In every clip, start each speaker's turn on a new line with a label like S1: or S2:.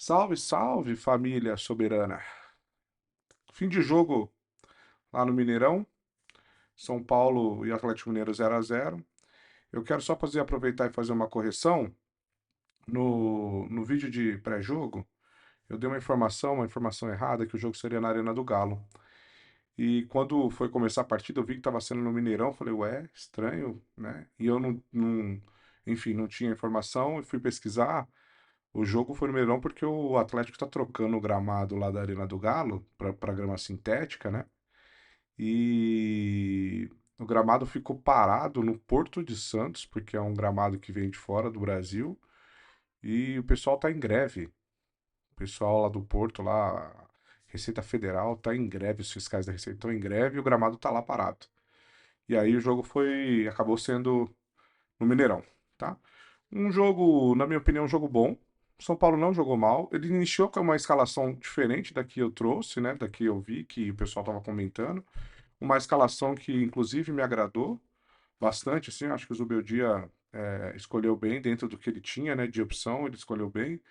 S1: Salve, salve, família soberana. Fim de jogo lá no Mineirão, São Paulo e Atlético Mineiro 0-0. Eu quero só aproveitar e fazer uma correção. No vídeo de pré-jogo, eu dei uma informação errada, que o jogo seria na Arena do Galo. E quando foi começar a partida, eu vi que estava sendo no Mineirão. Falei, ué, estranho, né? E eu enfim, não tinha informação e fui pesquisar. O jogo foi no Mineirão porque o Atlético está trocando o gramado lá da Arena do Galo para grama sintética, né? E o gramado ficou parado no Porto de Santos, porque é um gramado que vem de fora do Brasil, e o pessoal está em greve. O pessoal lá do Porto, lá, Receita Federal, está em greve, os fiscais da Receita estão em greve e o gramado está lá parado. E aí o jogo acabou sendo no Mineirão, tá? Um jogo, na minha opinião, um jogo bom. São Paulo não jogou mal. Ele iniciou com uma escalação diferente da que eu trouxe, né? Da que eu vi, que o pessoal estava comentando. Uma escalação que, inclusive, me agradou bastante, assim. Acho que o Zubeldia escolheu bem dentro do que ele tinha, né? De opção, ele escolheu bem.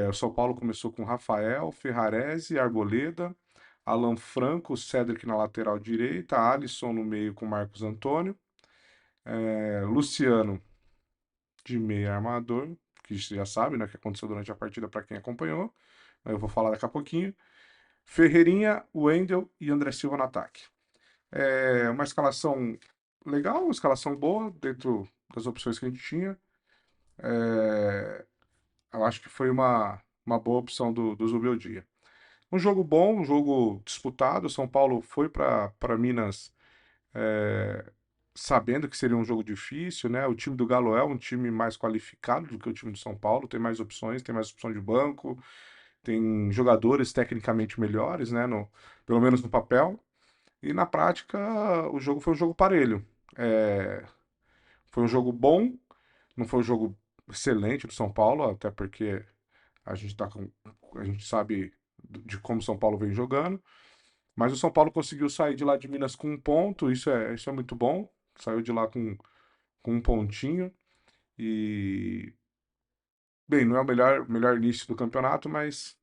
S1: O São Paulo começou com Rafael, Ferrarese, Arboleda, Alan Franco, Cedric na lateral direita, Alisson no meio com Marcos Antônio, Luciano de meia armador, que você já sabe, né, o que aconteceu durante a partida para quem acompanhou. Eu vou falar daqui a pouquinho. Ferreirinha, Wendel e André Silva no ataque. É uma escalação legal, uma escalação boa dentro das opções que a gente tinha. É, eu acho que foi uma boa opção do Zubeldia. Um jogo bom, um jogo disputado. São Paulo foi para Minas é, sabendo que seria um jogo difícil, né? O time do Galo é um time mais qualificado do que o time do São Paulo, tem mais opção de banco, tem jogadores tecnicamente melhores, né? Pelo menos no papel. E na prática, o jogo foi um jogo parelho. É, foi um jogo bom, não foi um jogo excelente do São Paulo, até porque a gente sabe de como o São Paulo vem jogando. Mas o São Paulo conseguiu sair de lá de Minas com um ponto, isso é muito bom. Saiu de lá com um pontinho. E, bem, não é o melhor início do campeonato, mas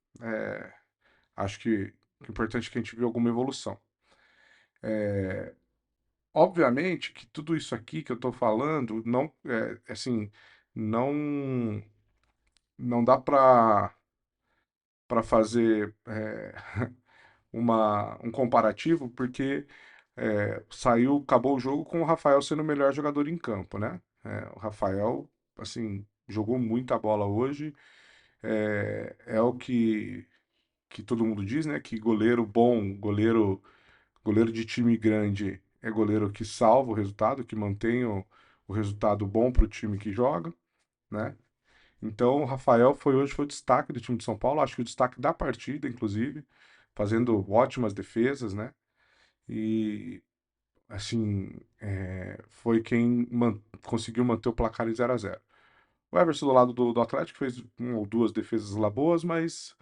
S1: acho que o importante é que a gente viu alguma evolução. Obviamente que tudo isso aqui que eu tô falando não assim, não não dá para fazer um comparativo, porque acabou o jogo com o Rafael sendo o melhor jogador em campo, né? O Rafael, assim, jogou muita bola hoje. É o que todo mundo diz, né? Que goleiro bom, goleiro de time grande é goleiro que salva o resultado, que mantém o resultado bom para o time que joga, né? Então, o Rafael hoje foi o destaque do time de São Paulo, acho que o destaque da partida, inclusive, fazendo ótimas defesas, né? E, assim, foi quem conseguiu manter o placar em 0-0. O Everson do lado do Atlético fez uma ou duas defesas lá boas, mas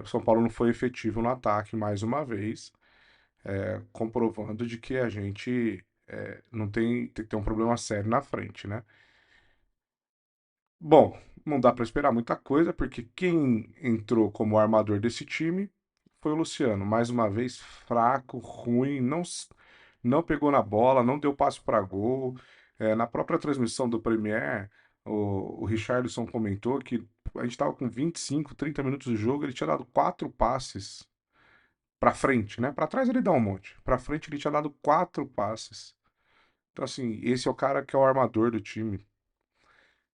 S1: o São Paulo não foi efetivo no ataque mais uma vez, comprovando de que a gente não tem que ter um problema sério na frente, né? Bom, não dá para esperar muita coisa, porque quem entrou como armador desse time foi o Luciano. Mais uma vez, fraco, ruim, não pegou na bola, não deu passe para gol. Na própria transmissão do Premier, o Richarlison comentou que a gente estava com 25, 30 minutos de jogo, ele tinha dado quatro passes para frente, né? Para trás ele dá um monte. Para frente ele tinha dado quatro passes. Então, assim, esse é o cara que é o armador do time.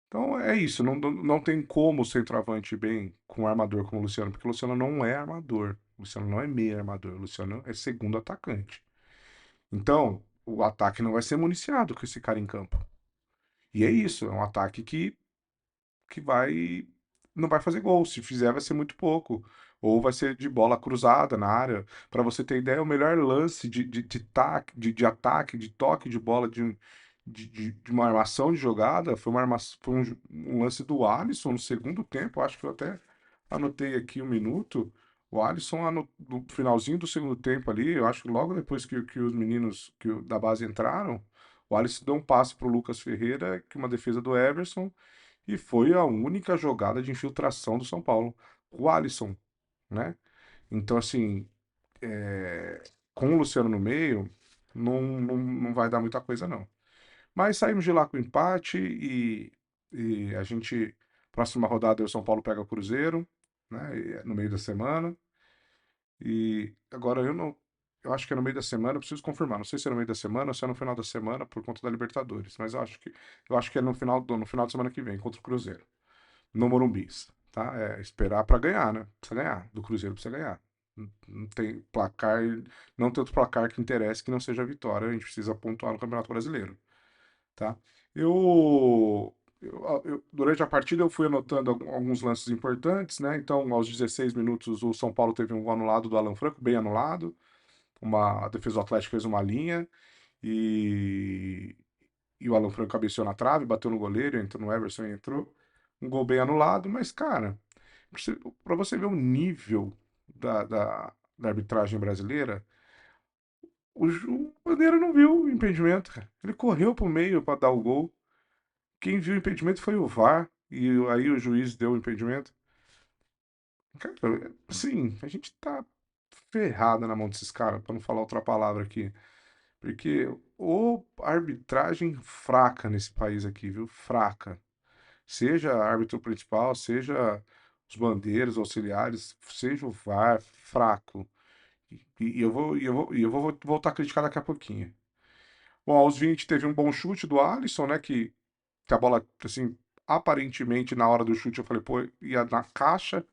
S1: Então é isso, não tem como o centroavante ir bem com um armador como o Luciano, porque o Luciano não é armador. O Luciano não é meio armador, o Luciano é segundo atacante. Então, o ataque não vai ser municiado com esse cara em campo. E é isso, é um ataque que não vai fazer gol. Se fizer, vai ser muito pouco. Ou vai ser de bola cruzada na área. Para você ter ideia, o melhor lance de ataque, de toque de bola, de uma armação de jogada, foi um lance do Alisson no segundo tempo. Acho que eu até anotei aqui um minuto. O Alisson, no finalzinho do segundo tempo ali, eu acho que logo depois que os meninos da base entraram, o Alisson deu um passe para o Lucas Ferreira, que uma defesa do Everson, e foi a única jogada de infiltração do São Paulo. O Alisson, né? Então, assim, com o Luciano no meio, não vai dar muita coisa, não. Mas saímos de lá com empate e a gente. Próxima rodada, o São Paulo pega o Cruzeiro, né? No meio da semana. E agora eu não. Eu acho que é no meio da semana, eu preciso confirmar. Não sei se é no meio da semana ou se é no final da semana por conta da Libertadores. Mas eu acho que é no final de semana que vem, contra o Cruzeiro. No Morumbi, tá? É esperar pra ganhar, né? Precisa ganhar. Do Cruzeiro precisa ganhar. Não tem placar, não tem outro placar que interesse que não seja a vitória. A gente precisa pontuar no Campeonato Brasileiro, tá? Durante a partida eu fui anotando alguns lances importantes, né? Então, aos 16 minutos, o São Paulo teve um gol anulado do Alan Franco, bem anulado. A defesa do Atlético fez uma linha e, e o Alan Franco cabeceou na trave, bateu no goleiro, entrou no Everson e entrou. Um gol bem anulado, mas, cara, pra você ver o nível da arbitragem brasileira, o Bandeira não viu o impedimento, cara. Ele correu pro meio pra dar o gol. Quem viu o impedimento foi o VAR, e aí o juiz deu o impedimento. Cara, assim, a gente tá ferrado na mão desses caras, pra não falar outra palavra aqui. Porque o arbitragem fraca nesse país aqui, viu? Fraca. Seja árbitro principal, seja os bandeiros, auxiliares, seja o VAR, fraco. E eu vou voltar a criticar daqui a pouquinho. Bom, aos 20 teve um bom chute do Alisson, né? Que a bola, assim, aparentemente na hora do chute eu falei, pô, ia na caixa,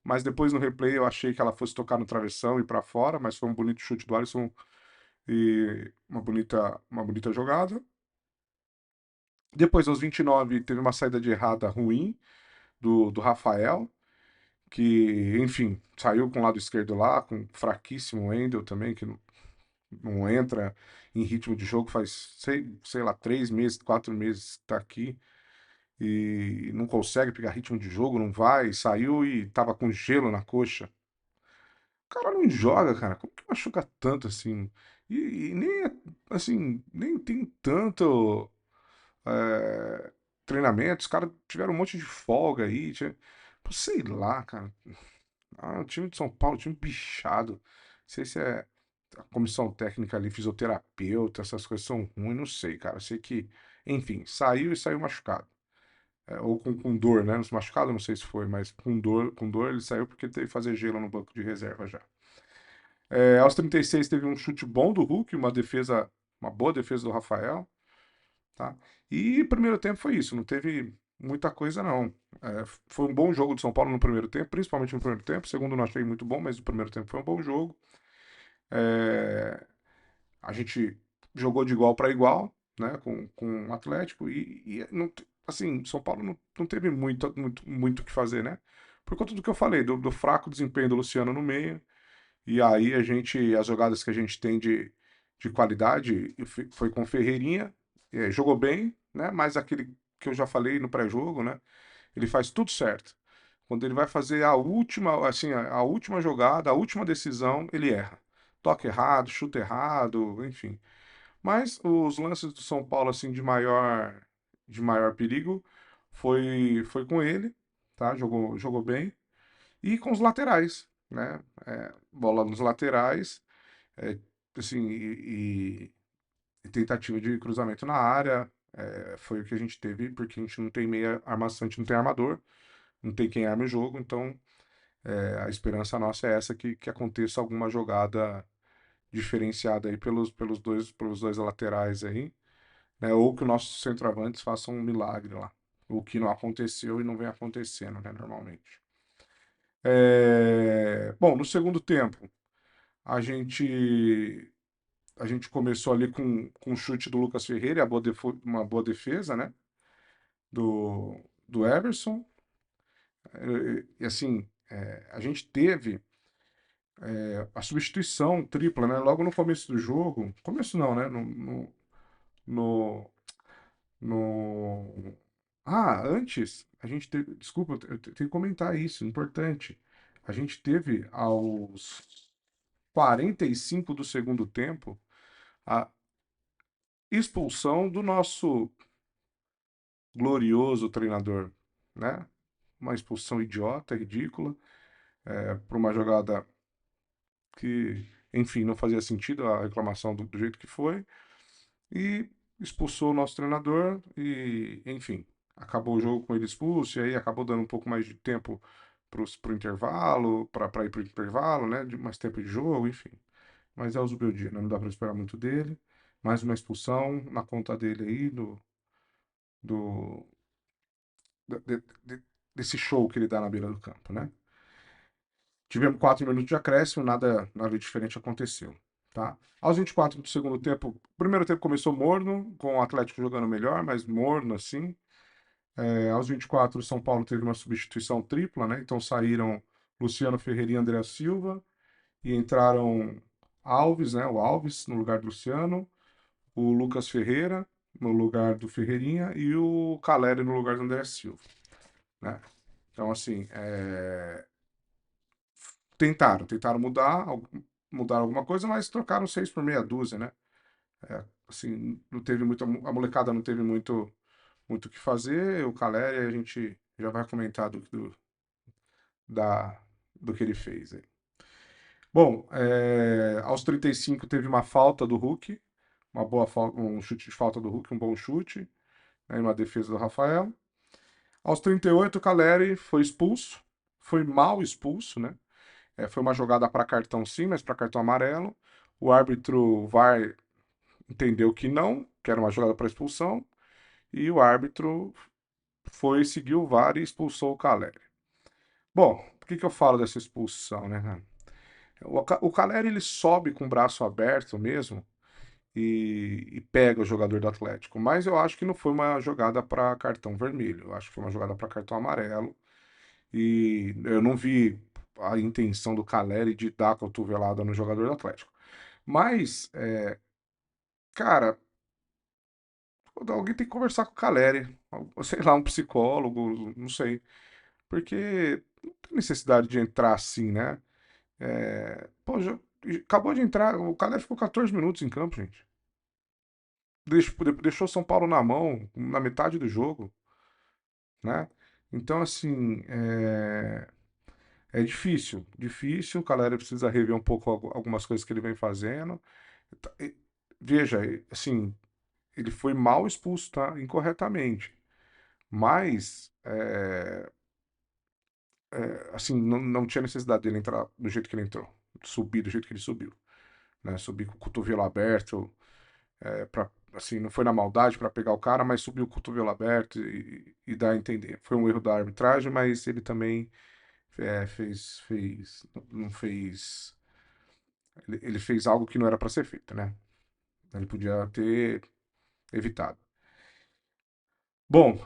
S1: mas depois no replay eu achei que ela fosse tocar no travessão e pra fora, mas foi um bonito chute do Alisson e uma bonita jogada. Depois, aos 29, teve uma saída de errada ruim do Rafael, que, enfim, saiu com o lado esquerdo lá, com fraquíssimo Wendel também, que não entra em ritmo de jogo faz, sei lá, 3 meses, 4 meses que tá aqui e não consegue pegar ritmo de jogo, não vai, saiu e tava com gelo na coxa. O cara não joga, cara. Como que machuca tanto assim? E nem, assim, nem tem tanto é, treinamento. Os caras tiveram um monte de folga aí. Pô, sei lá, cara. O time de São Paulo, time bichado. Não sei se é a comissão técnica ali, fisioterapeuta, essas coisas são ruins, não sei, cara. Sei que, enfim, saiu e saiu machucado. Ou com dor, né? Machucado, não sei se foi, mas com dor ele saiu porque teve que fazer gelo no banco de reserva já. Aos 36 teve um chute bom do Hulk, uma boa defesa do Rafael, tá? E primeiro tempo foi isso, não teve muita coisa não. Foi um bom jogo do São Paulo no primeiro tempo, principalmente no primeiro tempo. O segundo não achei muito bom, mas o primeiro tempo foi um bom jogo. É, a gente jogou de igual para igual, né, com o Atlético e não, assim, São Paulo não teve muito o que fazer, né? Por conta do que eu falei, do fraco desempenho do Luciano no meio, e aí as jogadas que a gente tem de qualidade foi com o Ferreirinha, jogou bem, né? Mas aquele que eu já falei no pré-jogo, né? Ele faz tudo certo. Quando ele vai fazer a última, assim, a última jogada, a última decisão, ele erra. Toca errado, chuta errado, enfim. Mas os lances do São Paulo, assim, de maior perigo, foi com ele, tá? Jogou bem. E com os laterais, né? Bola nos laterais, é, assim, e tentativa de cruzamento na área. Foi o que a gente teve, porque a gente não tem meia armação, a gente não tem armador, não tem quem arme o jogo, então a esperança nossa é essa, que aconteça alguma jogada diferenciada aí pelos dois laterais aí, né? Ou que os nossos centroavantes façam um milagre lá. O que não aconteceu e não vem acontecendo, né, normalmente. Bom, no segundo tempo, a gente a gente começou ali com o chute do Lucas Ferreira, e uma boa defesa, né? Do Everson. E assim, a gente teve a substituição tripla, né? Logo no começo do jogo. Começo não, né? No, no... Antes, a gente teve. Desculpa, eu tenho que comentar isso, importante. A gente teve aos 45 do segundo tempo a expulsão do nosso glorioso treinador. né? Uma expulsão idiota, ridícula, por uma jogada que, enfim, não fazia sentido a reclamação do jeito que foi. E expulsou o nosso treinador e, enfim, acabou o jogo com ele expulso, e aí acabou dando um pouco mais de tempo pro intervalo, para ir pro intervalo, né? De mais tempo de jogo, enfim. Mas é o Zubeldia, né? Não dá para esperar muito dele. Mais uma expulsão na conta dele aí, do, desse show que ele dá na beira do campo, né? Tivemos 4 minutos de acréscimo, nada diferente aconteceu, tá? Aos 24 do segundo tempo, o primeiro tempo começou morno, com o Atlético jogando melhor, mas morno assim. Aos 24, o São Paulo teve uma substituição tripla, né? Então saíram Luciano Ferreira e André Silva e entraram Alves, né? O Alves no lugar do Luciano, o Lucas Ferreira no lugar do Ferreirinha e o Caleri no lugar do André Silva, né? Então, assim, tentaram mudar alguma coisa, mas trocaram 6 por meia dúzia, né? Assim, não teve muito, a molecada não teve muito o que fazer. O Caleri, a gente já vai comentar da, do que ele fez aí. Bom, aos 35 teve uma falta do Hulk, uma boa falta, um chute de falta do Hulk, um bom chute, né, uma defesa do Rafael. Aos 38, o Caleri foi expulso, foi mal expulso, né? Foi uma jogada para cartão sim, mas para cartão amarelo. O árbitro VAR entendeu que não, que era uma jogada para expulsão, e o árbitro seguiu o VAR e expulsou o Caleri. Bom, por que eu falo dessa expulsão, né, cara? O Caleri ele sobe com o braço aberto mesmo e pega o jogador do Atlético, mas eu acho que não foi uma jogada para cartão vermelho, eu acho que foi uma jogada para cartão amarelo e eu não vi a intenção do Caleri de dar a cotovelada no jogador do Atlético. Mas, cara, alguém tem que conversar com o Caleri, sei lá, um psicólogo, não sei, porque não tem necessidade de entrar assim, né? Pô, acabou de entrar, o Caleri ficou 14 minutos em campo, gente. Deixou São Paulo na mão na metade do jogo, né? Então, assim, é difícil. O Caleri precisa rever um pouco algumas coisas que ele vem fazendo. Tá, veja, assim, ele foi mal expulso, tá? Incorretamente. Mas, assim, não tinha necessidade dele entrar do jeito que ele entrou, subir do jeito que ele subiu, né? Subir com o cotovelo aberto, assim, não foi na maldade para pegar o cara, mas subiu o cotovelo aberto e dá a entender. Foi um erro da arbitragem, mas ele também não fez, ele fez algo que não era para ser feito, né? Ele podia ter evitado. Bom,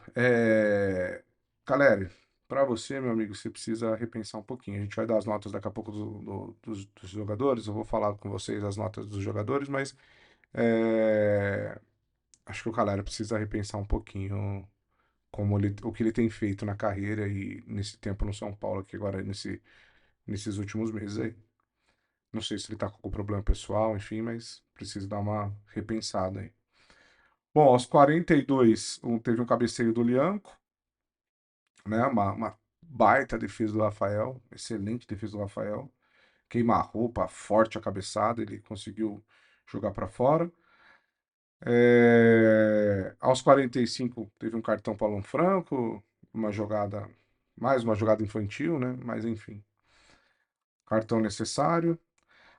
S1: Caleri, para você, meu amigo, você precisa repensar um pouquinho. A gente vai dar as notas daqui a pouco dos jogadores. Eu vou falar com vocês as notas dos jogadores, mas acho que o Caleri precisa repensar um pouquinho o que ele tem feito na carreira e nesse tempo no São Paulo, aqui agora nesses últimos meses aí. Não sei se ele tá com algum problema pessoal, enfim, mas precisa dar uma repensada aí. Bom, aos 42, teve um cabeceio do Lianco, né? Uma baita defesa do Rafael, excelente defesa do Rafael. Queima-roupa, forte a cabeçada, ele conseguiu jogar para fora. Aos 45 teve um cartão para Alan Franco, mais uma jogada infantil, né? Mas enfim, cartão necessário.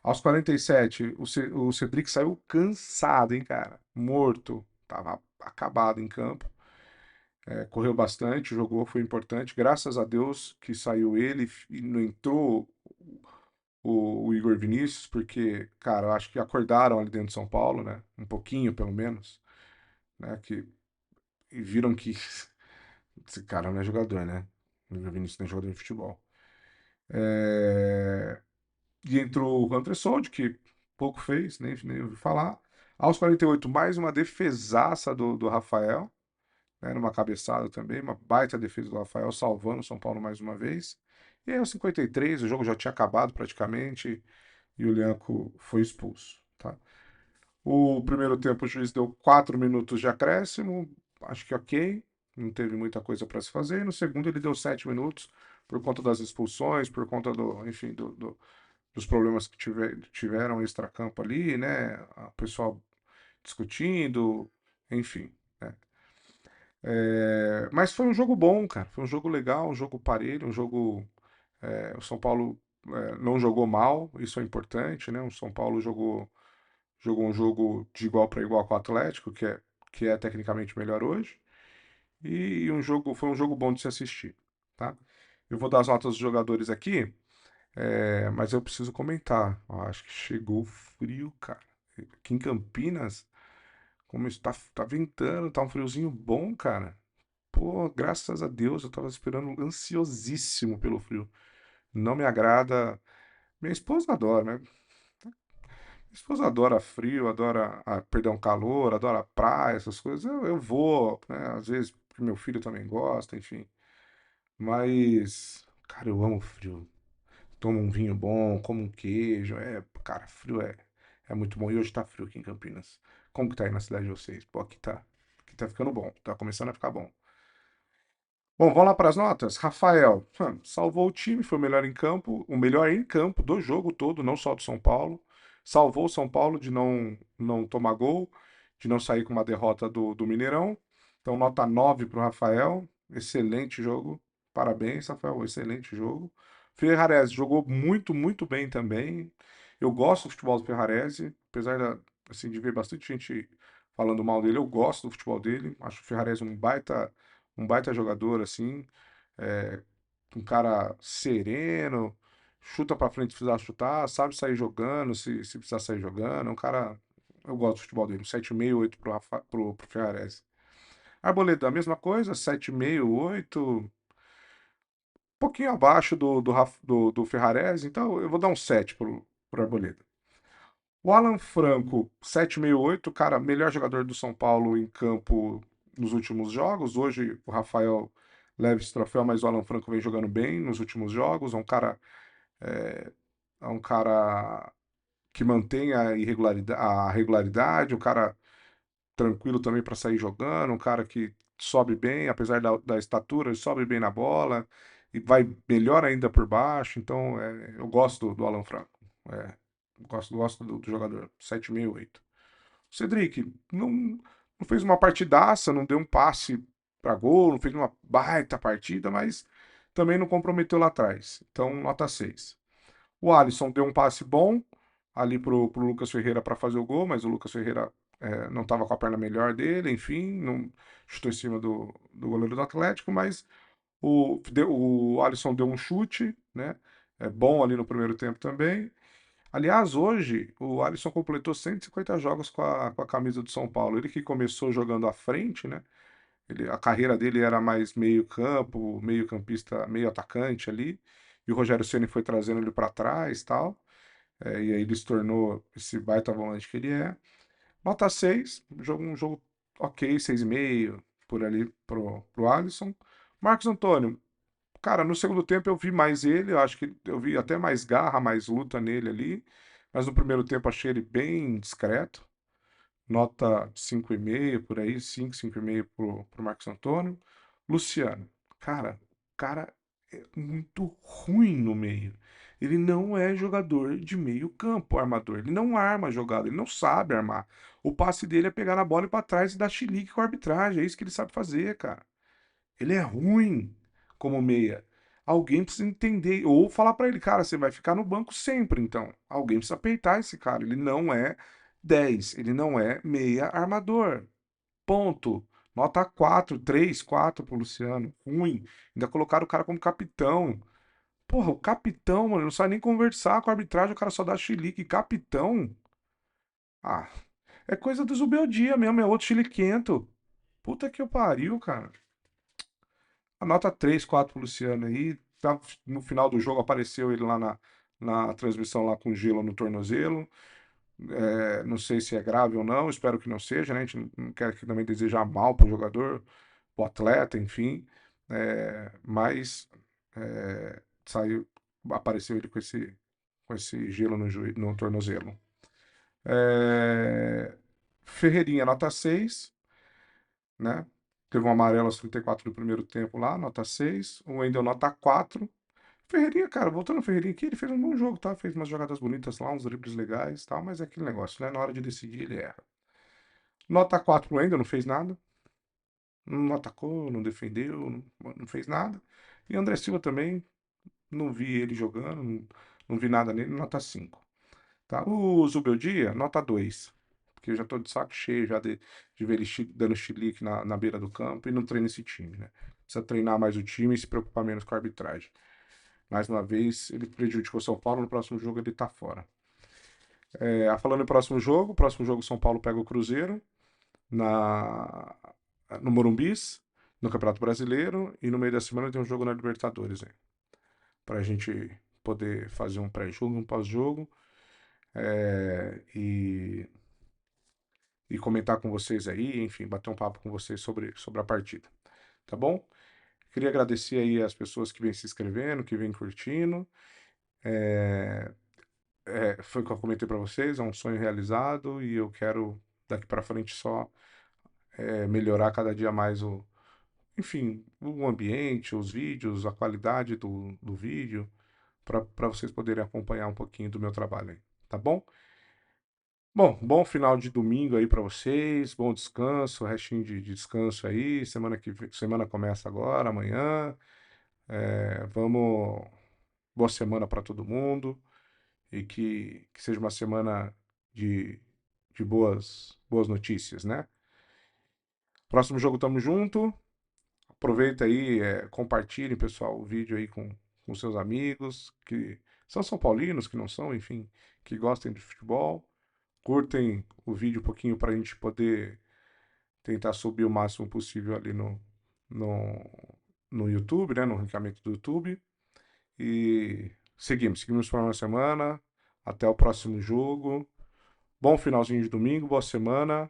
S1: Aos 47, o Cedric saiu cansado, hein, cara? Morto, tava acabado em campo. Correu bastante, jogou, foi importante. Graças a Deus que saiu ele e não entrou o Igor Vinícius, porque, cara, eu acho que acordaram ali dentro de São Paulo, né? Um pouquinho, pelo menos, né? E viram que esse cara não é jogador, né? O Igor Vinícius não é jogador de futebol. É, E entrou o Hunter Sold, que pouco fez, nem ouvi falar. Aos 48, mais uma defesaça do Rafael, né, numa cabeçada também, uma baita defesa do Rafael, salvando o São Paulo mais uma vez. E aí, aos 53, o jogo já tinha acabado praticamente e o Lianco foi expulso. Tá? O primeiro tempo o juiz deu 4 minutos de acréscimo, acho que ok. não teve muita coisa para se fazer. E no segundo ele deu 7 minutos por conta das expulsões, por conta do, enfim, dos problemas que tiveram extracampo ali, né? O pessoal discutindo, enfim, né? Mas foi um jogo bom, cara. Foi um jogo legal, um jogo parelho, um jogo. O São Paulo não jogou mal, isso é importante, né? O São Paulo jogou um jogo de igual para igual com o Atlético, que é tecnicamente melhor hoje. E foi um jogo bom de se assistir, tá? Eu vou dar as notas dos jogadores aqui, mas eu preciso comentar. Eu acho que chegou frio, cara. Aqui em Campinas, como está tá ventando, tá um friozinho bom, cara. Pô, graças a Deus, eu tava esperando ansiosíssimo pelo frio. Não me agrada. Minha esposa adora, né? Minha esposa adora frio, adora, perdão, calor, adora praia, essas coisas. Eu vou, né? Às vezes, porque meu filho também gosta, enfim. Mas, cara, eu amo frio. Tomo um vinho bom, como um queijo. Cara, frio é muito bom. E hoje tá frio aqui em Campinas. Como que tá aí na cidade de vocês? Pô, aqui tá ficando bom. Tá começando a ficar bom. Bom, vamos lá para as notas. Rafael, salvou o time, foi o melhor em campo do jogo todo, não só do São Paulo. Salvou o São Paulo de não tomar gol, de não sair com uma derrota do Mineirão. Então, nota 9 para o Rafael. Excelente jogo. Parabéns, Rafael. Excelente jogo. Ferrarese jogou muito, muito bem também. Eu gosto do futebol do Ferrarese, apesar assim, de ver bastante gente falando mal dele, eu gosto do futebol dele. Acho o Ferrarese um baita jogador, assim, é, um cara sereno, chuta pra frente se precisar chutar, sabe sair jogando, se precisar sair jogando. É um cara. Eu gosto do futebol dele. 7,5, 8 pro Ferrarese. Arboleda, a mesma coisa, 7,5, 8. Um pouquinho abaixo do Ferrarese, então eu vou dar um 7 pro Arboleda. O Alan Franco, 7,68, cara, melhor jogador do São Paulo em campo nos últimos jogos. Hoje o Rafael leva esse troféu, mas o Alan Franco vem jogando bem nos últimos jogos. É, é um cara que mantém a regularidade, um cara tranquilo também para sair jogando, um cara que sobe bem, apesar da estatura, ele sobe bem na bola e vai melhor ainda por baixo. Então, eu gosto do Alan Franco. É, gosto do jogador. 7,68. O Cedric não fez uma partidaça, não deu um passe para gol, não fez uma baita partida, mas também não comprometeu lá atrás. Então, nota 6. O Alisson deu um passe bom ali pro Lucas Ferreira para fazer o gol, mas o Lucas Ferreira não estava com a perna melhor dele, enfim, não chutou em cima do goleiro do Atlético, mas o Alisson deu um chute, né? É bom ali no primeiro tempo também. Aliás, hoje o Alisson completou 150 jogos com a camisa do São Paulo. Ele que começou jogando à frente, né? A carreira dele era mais meio campo, meio campista, meio atacante ali. E o Rogério Ceni foi trazendo ele para trás, tal. E aí ele se tornou esse baita volante que ele é. Nota 6, um jogo ok, 6,5 por ali pro Alisson. Marcos Antônio, cara, no segundo tempo eu vi mais ele, eu acho que eu vi até mais garra, mais luta nele ali. Mas no primeiro tempo achei ele bem discreto. Nota 5,5 por aí, 5, 5,5 pro Marcos Antônio. Luciano, cara é muito ruim no meio. Ele não é jogador de meio campo, armador. Ele não arma a jogada, ele não sabe armar. O passe dele é pegar na bola e ir pra trás e dar chilique com a arbitragem. É isso que ele sabe fazer, cara. Ele é ruim como meia. Alguém precisa entender, ou falar pra ele, cara, você vai ficar no banco sempre, então. Alguém precisa peitar esse cara. Ele não é 10, ele não é meia armador. Ponto. Nota 4, 3, 4 pro Luciano. Ruim. Ainda colocaram o cara como capitão. Porra, o capitão, mano, não sabe nem conversar com a arbitragem, o cara só dá chilique. Capitão? Ah, é coisa do Zubeldia mesmo, é outro chiliquento. Puta que eu pariu, cara. A nota 3, 4 pro Luciano aí. No final do jogo apareceu ele lá na transmissão lá com gelo no tornozelo. Não sei se é grave ou não, espero que não seja, né? A gente não quer que também desejar mal pro jogador, pro atleta, enfim. Mas apareceu ele com esse gelo no tornozelo. É, Ferreirinha, nota 6, né? Teve um amarelo aos 34 do primeiro tempo lá, nota 6. O Wendel, nota 4. Ferreirinha, cara, voltando ao Ferreirinha aqui, ele fez um bom jogo, tá? Fez umas jogadas bonitas lá, uns dribles legais e tal, mas é aquele negócio, né? Na hora de decidir, ele erra. Nota 4 pro Wendel, não fez nada. Não atacou, não defendeu, não fez nada. E André Silva também, não vi ele jogando, não vi nada nele, nota 5. Tá? O Zubeldia, nota 2. Porque eu já tô de saco cheio já de ver ele dando chilique na beira do campo e não treina esse time, né? Precisa treinar mais o time e se preocupar menos com a arbitragem. Mais uma vez, ele prejudicou o São Paulo, no próximo jogo ele tá fora. Falando em o próximo jogo São Paulo pega o Cruzeiro na, no Morumbis, no Campeonato Brasileiro, e no meio da semana tem um jogo na Libertadores, hein? Pra gente poder fazer um pré-jogo, um pós-jogo, e comentar com vocês aí, enfim, bater um papo com vocês sobre a partida, tá bom? Queria agradecer aí as pessoas que vêm se inscrevendo, que vêm curtindo. Foi o que eu comentei para vocês, é um sonho realizado e eu quero daqui para frente só melhorar cada dia mais enfim, o ambiente, os vídeos, a qualidade do vídeo, para vocês poderem acompanhar um pouquinho do meu trabalho aí, tá bom? Bom, bom final de domingo aí para vocês, bom descanso, restinho de descanso aí. Semana começa agora, amanhã. Vamos, boa semana para todo mundo e que seja uma semana de, de boas notícias, né? Próximo jogo tamo junto. Aproveita aí, compartilhem, pessoal, o vídeo aí com seus amigos que são São Paulinos, que não são, enfim, que gostem de futebol. Curtem o vídeo um pouquinho para a gente poder tentar subir o máximo possível ali no, no YouTube, né? No ranqueamento do YouTube. E seguimos para uma semana. Até o próximo jogo. Bom finalzinho de domingo, boa semana